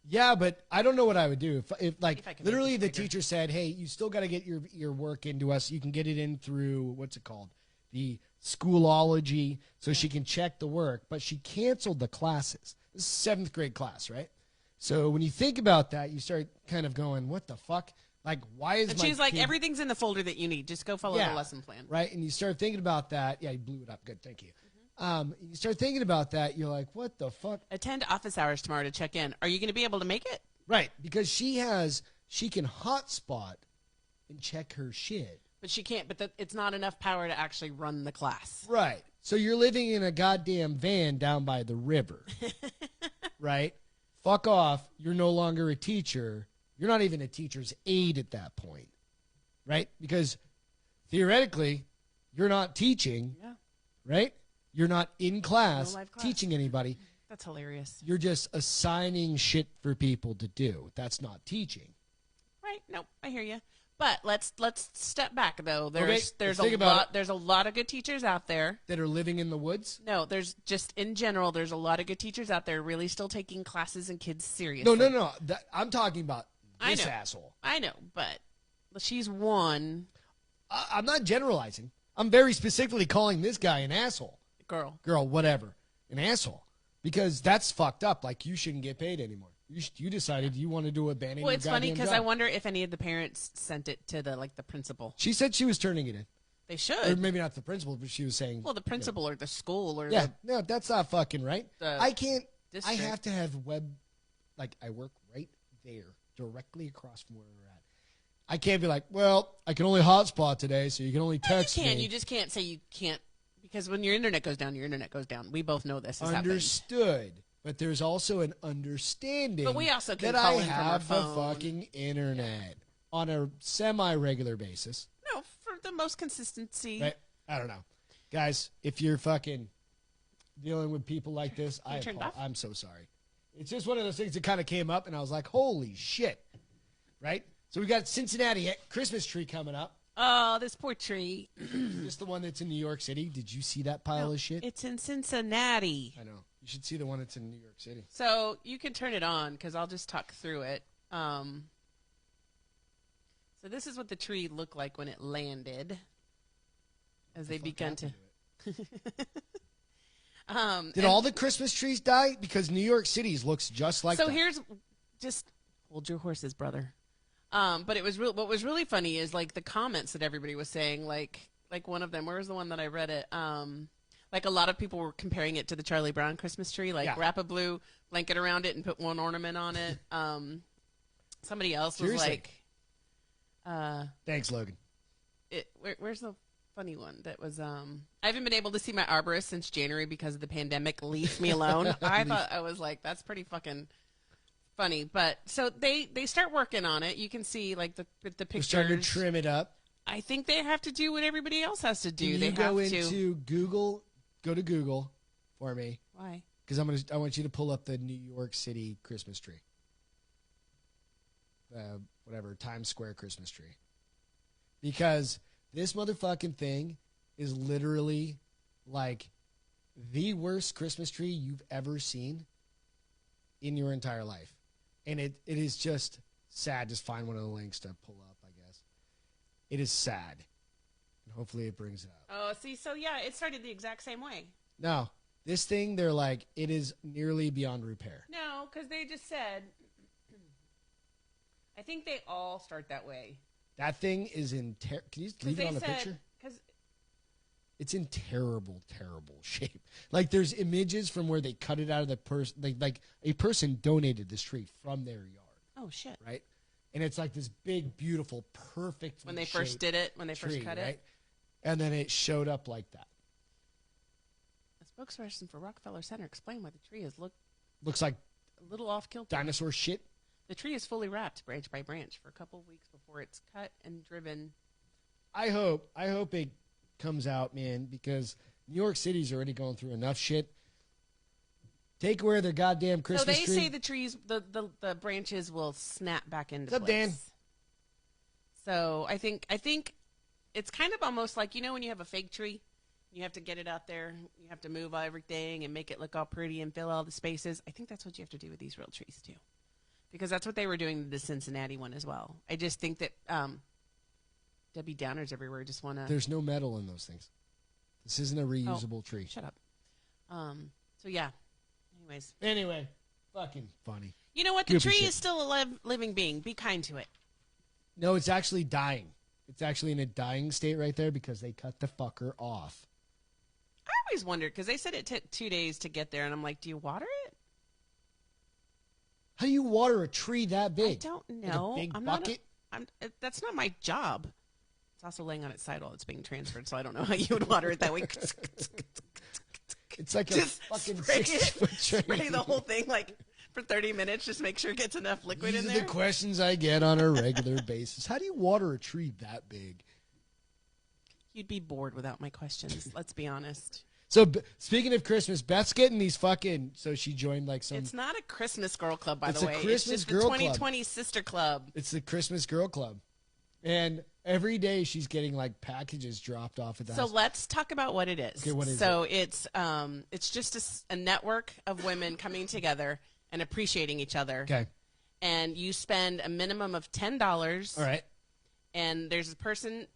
Yeah, but I don't know what I would do if literally the teacher said, "Hey, you still got to get your work into us. You can get it in through what's it called, the Schoolology, so she can check the work." But she canceled the classes. This is 7th grade class, right? So when you think about that, you start kind of going, "What the fuck? Like, why is?" And my she's like, kid-" "Everything's in the folder that you need. Just go follow the lesson plan." Right? And you start thinking about that. Yeah, you blew it up. Good, thank you. You start thinking about that. You're like, "What the fuck?" Attend office hours tomorrow to check in. Are you going to be able to make it? Right, because she can hotspot and check her shit. But she can't. But it's not enough power to actually run the class. Right. So you're living in a goddamn van down by the river. Right? Fuck off. You're no longer a teacher. You're not even a teacher's aide at that point. Right? Because theoretically, you're not teaching. Yeah. Right? You're not in class, No live class. teaching anybody. That's hilarious. You're just assigning shit for people to do. That's not teaching. Right? Nope. I hear you. But let's step back though. There's a lot of good teachers out there that are living in the woods. No, there's just in general. There's a lot of good teachers out there really still taking classes and kids seriously. No. I'm talking about this asshole. I know, but she's one. I'm not generalizing. I'm very specifically calling this guy an asshole. Girl, whatever, an asshole, because that's fucked up. Like, you shouldn't get paid anymore. You decided you wanted to abandon. Well, your it's funny because job. I wonder if any of the parents sent it to the principal. She said she was turning it in. They should, or maybe not the principal, but she was saying. Well, the principal or the school or no, that's not fucking right. I can't. District. I have to have web. Like, I work right there, directly across from where we're at. I can't be like, well, I can only hotspot today, so you can only text me. You just can't say you can't. Because when your internet goes down, your internet goes down. We both know this. Understood. But there's also an understanding but we also can that call I in have from our the phone. fucking internet on a semi-regular basis. No, for the most consistency. Right? I don't know. Guys, if you're fucking dealing with people like this, I'm so sorry. It's just one of those things that kind of came up, and I was like, holy shit. Right? So we got Cincinnati Christmas tree coming up. Oh, this poor tree. Is this the one that's in New York City? Did you see that pile of shit? It's in Cincinnati. I know. You should see the one that's in New York City. So you can turn it on because I'll just talk through it. So this is what the tree looked like when it landed as they begun to... Did all the Christmas trees die? Because New York City's looks just like that. So here's... Just hold your horses, brother. But it was what was really funny is like the comments that everybody was saying, like one of them, where was the one that I read it? Like a lot of people were comparing it to the Charlie Brown Christmas tree, like wrap a blue blanket around it and put one ornament on it. Somebody else was like, thanks, Logan. Where's the funny one that was, I haven't been able to see my arborist since January because of the pandemic. Leave me alone. I was like, that's pretty fucking funny. But so they start working on it. You can see like the pictures. We're starting to trim it up. I think they have to do what everybody else has to do. Can they you go have into Google? Go to Google for me. Why? Because I want you to pull up the New York City Christmas tree. Whatever, Times Square Christmas tree. Because this motherfucking thing is literally like the worst Christmas tree you've ever seen in your entire life. And it is just sad. Just find one of the links to pull up, I guess. It is sad. And hopefully it brings it up. Oh, see, so yeah, it started the exact same way. No, this thing, they're like, it is nearly beyond repair. No, because they just said... I think they all start that way. That thing is in can you leave it on the picture? Because it's in terrible, terrible shape. Like there's images from where they cut it out of the person. Like a person donated this tree from their yard. Oh shit! Right, and it's like this big, beautiful, perfect. When they first did it, when they first cut it, and then it showed up like that. A spokesperson for Rockefeller Center explained why the tree looks like a little off kilter. Dinosaur shit. The tree is fully wrapped branch by branch for a couple of weeks before it's cut and driven. I hope it comes out, man, because New York City's already going through enough shit. Take away their goddamn Christmas tree. So they say the trees, the branches will snap back into What's up, place. Dan? So I think it's kind of almost like, when you have a fake tree, you have to get it out there, you have to move everything and make it look all pretty and fill all the spaces. I think that's what you have to do with these real trees too. Because that's what they were doing to the Cincinnati one as well. I just think that Debbie Downers everywhere just want to... There's no metal in those things. This isn't a reusable tree. Shut up. So, yeah. Anyways. Anyway. Fucking funny. You know what? The tree is still a living being. Be kind to it. No, it's actually dying. It's actually in a dying state right there because they cut the fucker off. I always wondered, because they said it took 2 days to get there, and I'm like, do you water it? How do you water a tree that big? I don't know. Like a big bucket? That's not my job. It's also laying on its side while it's being transferred, so I don't know how you would water it that way. It's like a fucking 60-foot tree. Spray the whole thing for 30 minutes. Just make sure it gets enough liquid in there. These are the questions I get on a regular basis. How do you water a tree that big? You'd be bored without my questions. Let's be honest. So, speaking of Christmas, Beth's getting these fucking... So she joined some... It's not a Christmas Girl Club, by the way. It's just the 2020 Sister Club. It's the Christmas Girl Club. And every day she's getting packages dropped off at the house. So let's talk about what it is. Okay, what is it? It's just a network of women coming together and appreciating each other. Okay. And you spend a minimum of $10. All right. And there's a person...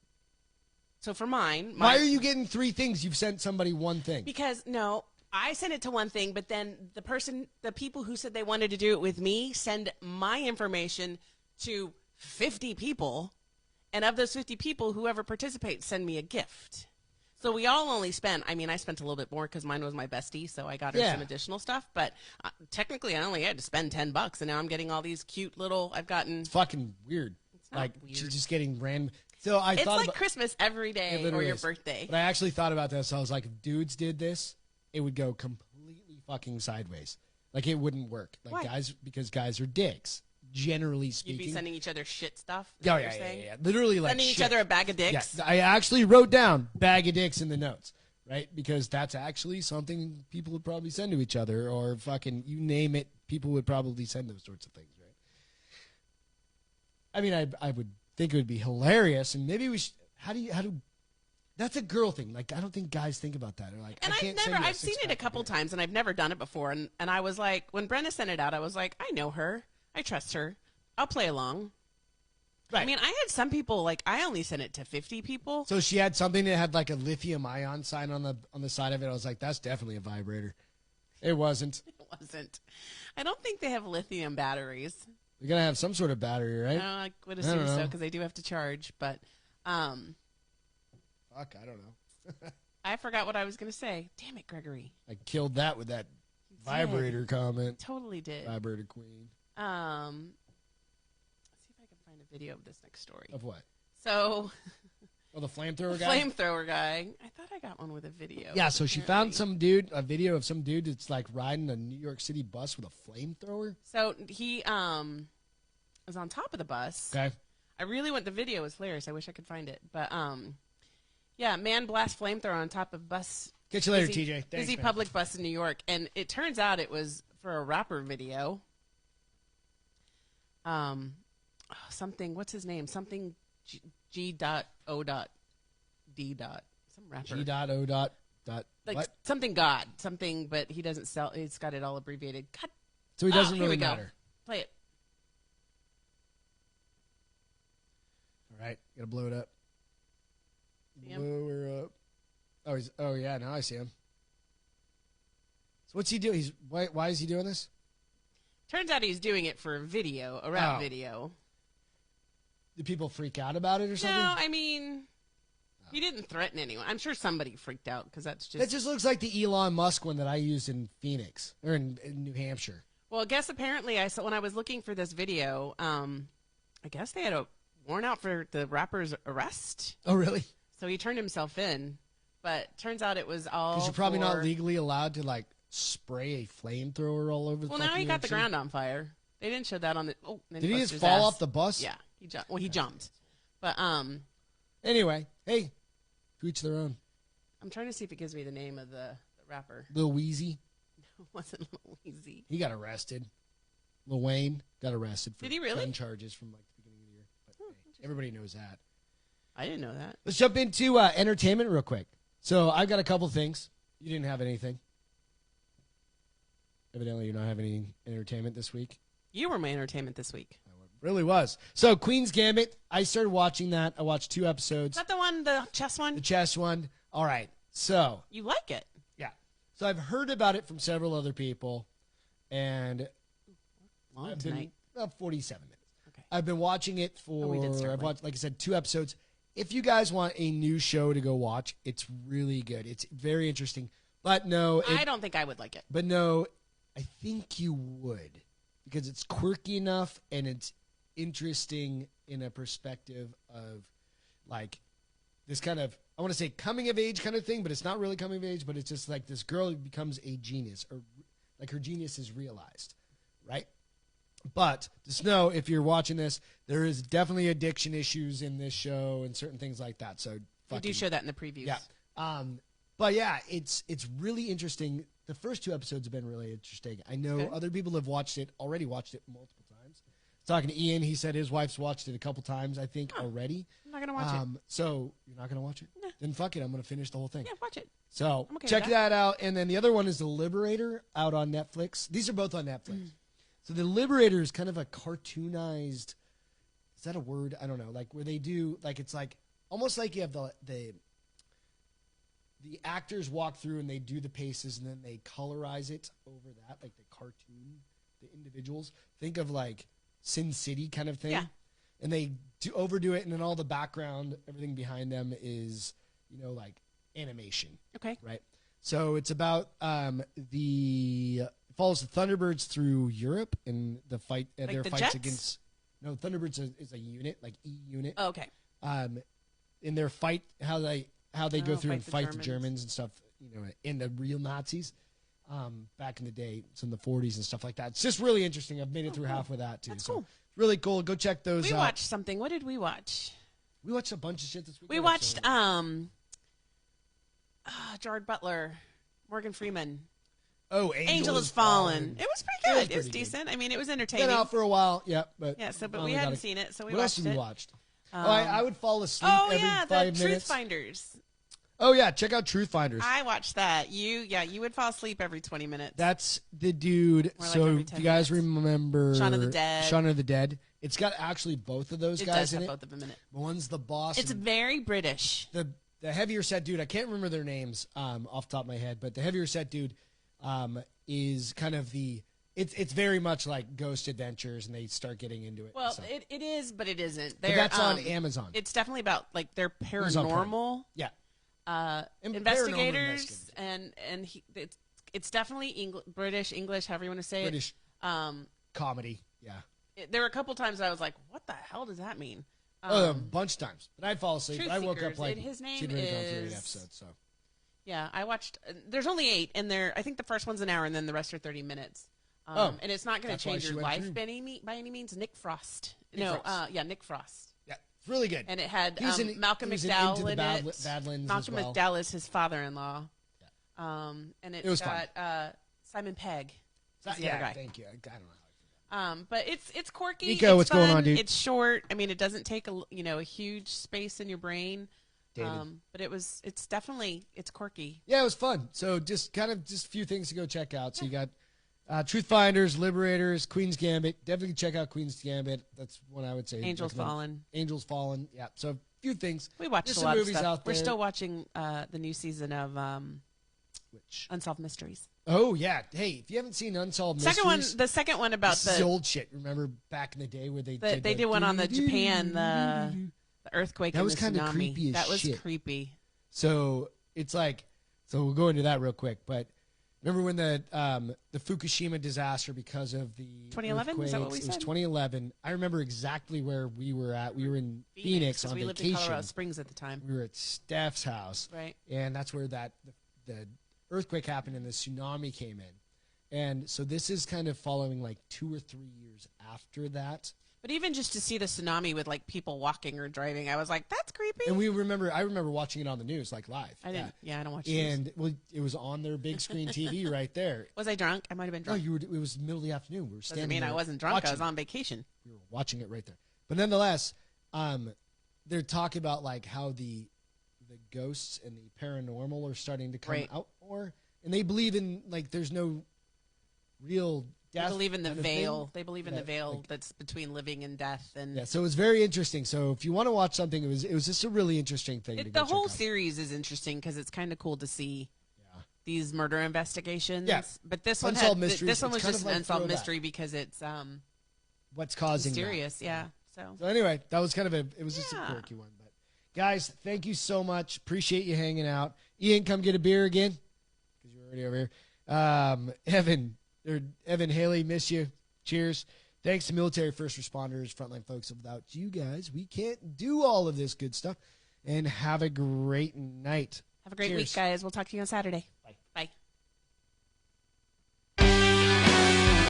So for mine... Why are you getting 3 things? You've sent somebody 1 thing. Because, no, I sent it to 1 thing, but then the people who said they wanted to do it with me send my information to 50 people. And of those 50 people, whoever participates, send me a gift. So we all only spent, I spent a little bit more because mine was my bestie, so I got her some additional stuff. But technically, I only had to spend $10, and now I'm getting all these cute little, It's fucking weird. It's not weird. She's just getting random... So it's like Christmas every day or your birthday. But I actually thought about this. So I was like, if dudes did this, it would go completely fucking sideways. It wouldn't work. Why? Because guys are dicks, generally speaking. You'd be sending each other shit stuff? Yeah. Literally sending each other a bag of dicks? Yeah, I actually wrote down bag of dicks in the notes, right? Because that's actually something people would probably send to each other, or fucking, you name it, people would probably send those sorts of things, right? I would think it would be hilarious, and maybe we should. How do? That's a girl thing. I don't think guys think about that. They're like, and I've seen it a couple times, and I've never done it before. And I was like, when Brenna sent it out, I was like, I know her, I trust her, I'll play along. Right. I had some people I only sent it to 50 people. So she had something that had a lithium ion sign on the side of it. I was like, that's definitely a vibrator. It wasn't. It wasn't. I don't think they have lithium batteries. You're going to have some sort of battery, right? I would assume so, because they do have to charge. But, fuck, I don't know. I forgot what I was going to say. Damn it, Gregory. I killed that with that vibrator comment. Totally did. Vibrator queen. Let's see if I can find a video of this next story. Of what? So... Oh, the flamethrower guy? Flamethrower guy. I thought I got one with a video. Yeah, so she found a video of some dude that's riding a New York City bus with a flamethrower. So he was on top of the bus. Okay. I really want the video. It's hilarious. I wish I could find it. But yeah, man blasts flamethrower on top of bus. Catch you later, TJ. Thanks, busy man. Public bus in New York, and it turns out it was for a rapper video. Something. What's his name? Something. G.O.D. Some rapper. G.O. What? Something God. Something, but he doesn't sell. It's got it all abbreviated. God. So he doesn't here really we go. matter. Play it. All right. Got to blow it up. See him? Blow her up. Oh, yeah. Now I see him. So what's he doing? Why is he doing this? Turns out he's doing it for a video, a rap video. did people freak out about it or something? No, I mean, he didn't threaten anyone. I'm sure somebody freaked out because that's just. That just looks like the Elon Musk one that I used in Phoenix or in New Hampshire. Well, I guess apparently I saw when I was looking for this video, I guess they had a warrant out for the rapper's arrest. Oh, really? So he turned himself in, but turns out it was all. Because you're probably not legally allowed to like spray a flamethrower all over the. Well, now he got the ground on fire. They didn't show that on the. Oh, did he just fall off the bus? Yeah, he jumped. Well, he jumped, but Anyway, hey, to each their own. I'm trying to see if it gives me the name of the rapper. Lil Weezy. It wasn't Lil Weezy. He got arrested. Lil Wayne got arrested for Did he really? 10 charges from like the beginning of the year. But hey, everybody knows that. I didn't know that. Let's jump into entertainment real quick. So I've got a couple things. You didn't have anything. Evidently, you don't have any entertainment this week. You were my entertainment this week. It really was. So Queen's Gambit, I started watching that. I watched 2 episodes. Is that the one, the chess one? The chess one. All right. So. You like it? Yeah. So I've heard about it from several other people. And Long tonight. About 47 minutes. Okay. I've been watching it for, I've watched, like I said, 2 episodes. If you guys want a new show to go watch, it's really good. It's very interesting. But no. I don't think I would like it. But no, I think you would. Because it's quirky enough and it's interesting in a perspective of like this kind of, I want to say coming of age kind of thing, but it's not really coming of age, but it's just like this girl who becomes a genius, or like her genius is realized, right? But just know, if you're watching this, there is definitely addiction issues in this show and certain things like that. So we do show that in the previews. Yeah. But yeah, it's really interesting. The first 2 episodes have been really interesting. I know other people have already watched it multiple times. Talking to Ian, he said his wife's watched it a couple times, I think, already. I'm not going to watch it. So you're not going to watch it? Nah. Then fuck it. I'm going to finish the whole thing. Yeah, watch it. So okay check that out. And then the other one is The Liberator, out on Netflix. These are both on Netflix. So The Liberator is kind of a cartoonized, is that a word? I don't know. Like where they do, like it's like, almost like you have the actors walk through and they do the paces and then they colorize it over that, like the cartoon, the individuals. Think of like Sin City kind of thing. Yeah. And they overdo it, and then all the background, everything behind them is, like animation. Okay. Right? So it's about it follows the Thunderbirds through Europe and the fight, like their the fights Jets? against. No, Thunderbirds is a unit, like E unit. Oh, okay. In their fight, how they go through and fight the Germans. Germans and stuff, and the real Nazis back in the day, it's in the 40s and stuff like that. It's just really interesting. I've made it through half of that too. That's so cool. really cool. Go check those out. We watched something. What did we watch? We watched a bunch of shit this week. We watched Gerard Butler, Morgan Freeman. Oh, Angel Has Fallen. It was pretty good. It was decent. I mean, it was entertaining. Been out for a while, yeah. But we hadn't seen it, so we what watched else have it. you watched? I would fall asleep every 5 minutes. the Truth Finders. Oh yeah, check out Truth Finders. I watched that. You would fall asleep every 20 minutes. That's the dude. More like So every if 10 you guys minutes. remember Shaun of the Dead. Shaun of the Dead. It's got actually both of those It guys does in have it. both of them in it. One's the boss. It's and very British. the heavier set dude. I can't remember their names off the top of my head, but the heavier set dude is kind of the. It's very much like Ghost Adventures, and they start getting into it. Well, so. it is, but it isn't. But that's on Amazon. It's definitely about like their Amazon Prime. paranormal Yeah. investigators, and it's definitely British, English, however you want to say British it. comedy. Yeah. There were a couple times I was like, "What the hell does that mean?" A bunch of times, but I'd fall asleep. Truth But I woke Seekers, up like his name she'd already gone through 8 is- episodes. So Yeah, I watched. There's only 8, and I think the first one's an hour, and then the rest are 30 minutes. And it's not going that's to why change she your went life through. by any means. Nick Frost. Frost. Nick Frost. yeah, it's really good. And it had He Malcolm was in McDowell Into the in Badlands it. as Malcolm well. McDowell is his father-in-law. And It was got Simon Pegg. is the yeah, other guy. thank you. I don't know. But it's quirky. Nico, it's what's going fun, on, dude? It's short. I mean, it doesn't take a huge space in your brain. But it's definitely quirky. Yeah, it was fun. So just a few things to go check out. So you got Truth Finders, Liberators, Queen's Gambit. Definitely check out Queen's Gambit. That's one I would say. Angels recommend. Fallen. Angels Fallen. Yeah. So a few things. We watched There's a some lot of movies stuff. out We're there. still watching the new season of Which Unsolved Mysteries. Oh yeah. Hey, if you haven't seen Unsolved Mysteries, The second one about this is old shit. Remember back in the day where they did one on the Japan, the earthquake. That was kind of creepy as That was shit. creepy. So it's like, so we'll go into that real quick. But remember when the Fukushima disaster because of the 2011? Is that what we It was said? 2011. I remember exactly where we were at. We were in Phoenix on we lived vacation. in Colorado Springs at the time. We were at Steph's house, Right. And that's where the earthquake happened and the tsunami came in. And so this is kind of following like 2 or 3 years after that. But even just to see the tsunami with like people walking or driving, I was like, that's creepy. And I remember watching it on the news, like live. I didn't. Yeah, I don't watch news. And well, it was on their big screen TV right there. Was I drunk? I might have been No, drunk. it was the middle of the afternoon. We were standing. Doesn't mean I wasn't drunk. I was on vacation. We were watching it right there. But nonetheless, they're talking about like how the ghosts and the paranormal are starting to come out more, and they believe in like there's no real death. They believe in the veil. Thing. They believe in the veil that's between living and death. And yeah, so it was very interesting. So if you want to watch something, it was just a really interesting thing. The whole series is interesting because it's kind of cool to see these murder investigations. Yeah. But this one was just an unsolved mystery because it's what's causing mysterious. That. Yeah. So anyway, that was kind of it was just a quirky one. But guys, thank you so much. Appreciate you hanging out. Ian, come get a beer again because you're already over here. Evan, Haley, miss you. Cheers. Thanks to military first responders, frontline folks. Without you guys, we can't do all of this good stuff. And have a great night. Have a great week, guys. We'll talk to you on Saturday.